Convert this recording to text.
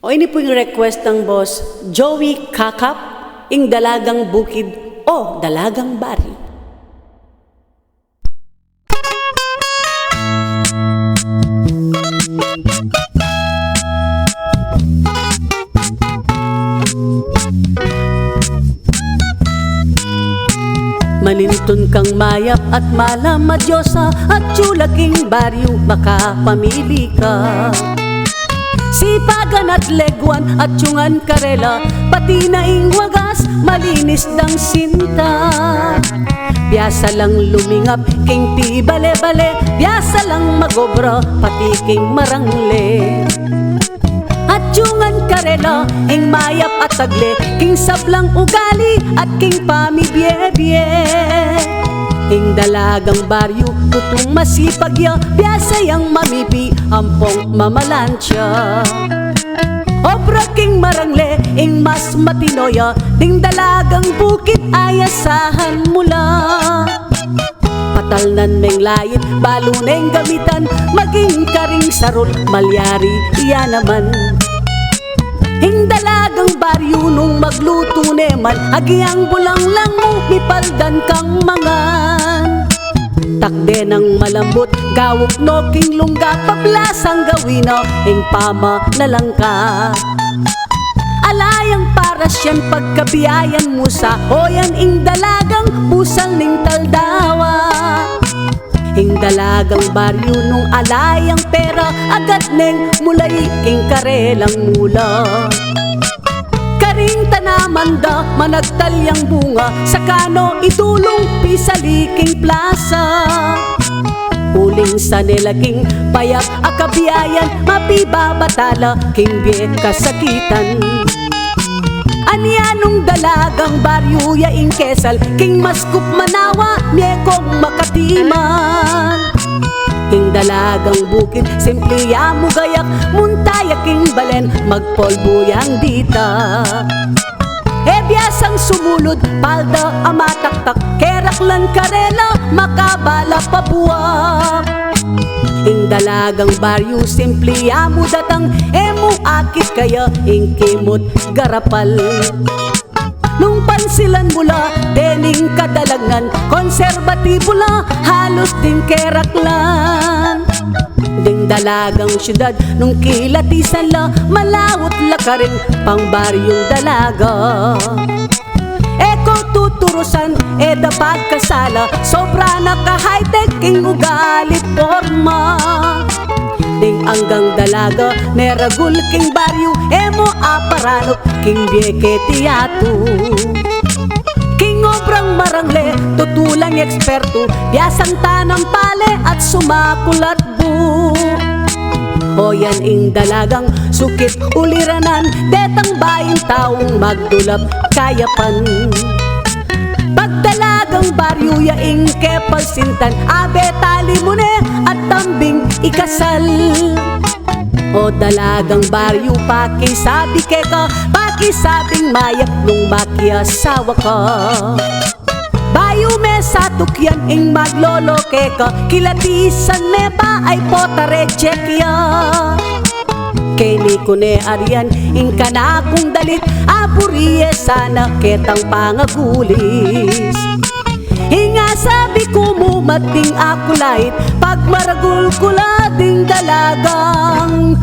O ini po yung request ng boss Joey Kakap, ing Dalagang Bukid o Dalagang Baryu. Malintun kang mayap at malama Diyosa at tsulaking baryu makapamili ka. Sipagan at leguan at tiyungan karela, pati na ing wagas malinis dang sinta. Biyasa lang lumingap king ti bale-bale, biyasa lang magobra pati king marangle. At tiyungan karela ing mayap at tagle, king sablang ugali at king pamibye-bye. Ing Dalagang Baryu, tutong masipag ya, biyasa yang mamipi, ampong mamalansya. Obra king marangle, ing mas matinoya, ding Dalagang Bukid ayasahan mula. Patalnan meng layit, balo neng gamitan, maging karing sarot, malyari, iya naman. Ing Dalagang Baryu nung magluto neman, agiang bulang lang mo, mipaldan kang mangan. Takde ng malambot, gawok no king lungga, pablasang gawin no, ing pama na lang ka. Alayang para siyan pagkabiyayan mo sa oyan, ing dalagang pusal ning taldawa. Ing Dalagang Baryu nung alayang pera, agad neng mulay king karelang mula. Karing tanaman da managtalyang bunga, sa kano itulong pisaliking plaza. Uling sa nilaking payak akabiyayan, mapibabatala king biye kasakitan. Anyanong Dalagang Baryu yaing kesal, king maskup manawa miyekong makatiman. Ing Dalagang Bukid simple ya mo gayak, muntaya king balen magpolbuyang dita. Biyasang sumulod palda amataktak, keraklan karela makabala pabuwak. Ing Dalagang Baryu simple ya mo datang, emo akit kaya ing kimot garapal. Nung pansilan mula, dening kadalangan, konserbatibo la, halos din keraklan. Ding Dalagang syudad, nung kilatisan la, malawot la ka rin pang baryong dalaga. Eko tuturusan, eda pagkasala, sobra na ka-high-tech king ugalit forma. Ding anggang dalaga, neragul king baryu, emo aparanok king bieke tiyatu. King obrang marangle, tutulang eksperto, biyasang tanang pale at sumakulat bu. O yan ing dalagang sukit uliranan, detang bayin taong magdulap kayapan. Pagdalagang baryu yaing kepalsintan, abe tali mo ne at tambing ikasal. O Dalagang Baryu, pakisabi keka, pakisabing mayak nung makiasawa ka. Bayu me sa tukyan ing maglolo keka, kilatisan me pa ay potare chekya. Kini ko ne arian, ing kanakong dalit, apuriye sana ketang pangagulis. Hinga sabi ko mo mating ako lait, pag maragul ko la ding dalagang